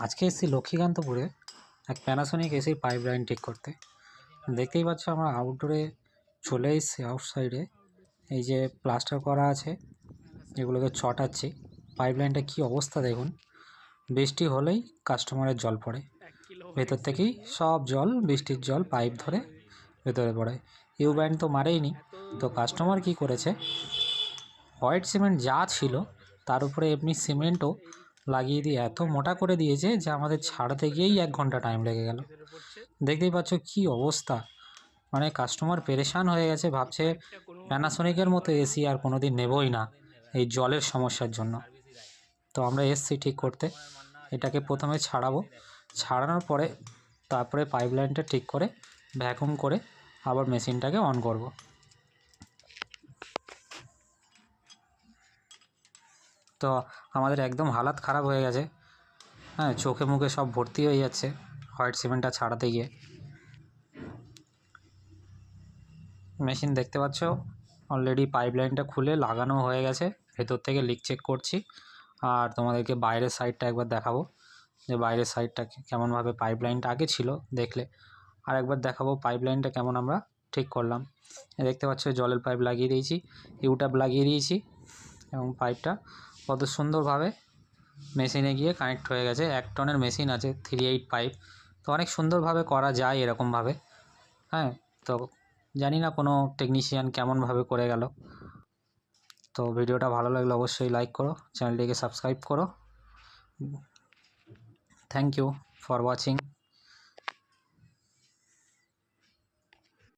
আজকে এসেছি লক্ষ্মীকান্তপুরে এক প্যানাসোনিক এসির পাইপ লাইন ঠিক করতে। দেখতেই পাচ্ছ আমরা আউটডোরে চলে এসেছি। আউটসাইডে এই যে প্লাস্টার করা আছে, এগুলোকে ছটাচ্ছি। পাইপ লাইনটা কী অবস্থা দেখুন, বৃষ্টি হলেই কাস্টমারের জল পড়ে, ভেতর থেকেই সব জল, বৃষ্টির জল পাইপ ধরে ভেতরে পড়ে। ইউ ব্যান্ড তো মারেইনি, তো কাস্টমার কি করেছে, হোয়াইট সিমেন্ট যা ছিল তার উপরে এমনি সিমেন্টও লাগিয়ে দিয়ে এত মোটা করে দিয়েছে যে আমাদের ছাড়তে গিয়েই 1 ঘন্টা টাইম লেগে গেল। দেখতেই পাচ্ছ কি অবস্থা, মানে কাস্টমার পেরেশান হয়ে গেছে, ভাবছে প্যানাসোনিকের মতো এসি আর কোনো দিন নেবই না এই জলের সমস্যার জন্য। তো আমরা এসছি ঠিক করতে। এটাকে প্রথমে ছাড়াবো, ছাড়ানোর পরে তারপরে পাইপ লাইনটা ঠিক করে ভ্যাকুম করে আবার মেশিনটাকে অন করব। তো আমাদের একদম হালাত খারাপ হয়ে গেছে, হ্যাঁ, চোখে মুখে সব ভর্তি হয়ে যাচ্ছে হোয়াইট সিমেন্টটা ছাড়াতে গিয়ে। মেশিন দেখতে পাচ্ছ অলরেডি পাইপ লাইনটা খুলে লাগানো হয়ে গেছে, ভেতর থেকে লিক চেক করছি। আর তোমাদেরকে বাইরের সাইডটা একবার দেখাবো যে বাইরের সাইডটা কেমনভাবে পাইপ লাইনটা আগে ছিল দেখলে, আর একবার দেখাবো পাইপ লাইনটা কেমন আমরা ঠিক করলাম। দেখতে পাচ্ছ জলের পাইপ লাগিয়ে দিয়েছি, ইউট্যাপ লাগিয়ে দিয়েছি, এবং পাইপটা কত সুন্দরভাবে মেশিনে গিয়ে কানেক্ট হয়ে গেছে। 1 টনের মেশিন আছে, 3/8 পাইপ, তো অনেক সুন্দরভাবে করা যায় এরকমভাবে। হ্যাঁ, তো জানি না কোনো টেকনিশিয়ান কেমনভাবে করে গেল। তো ভিডিওটা ভালো লাগলে অবশ্যই লাইক করো, চ্যানেলটিকে সাবস্ক্রাইব করো। Thank you for watching.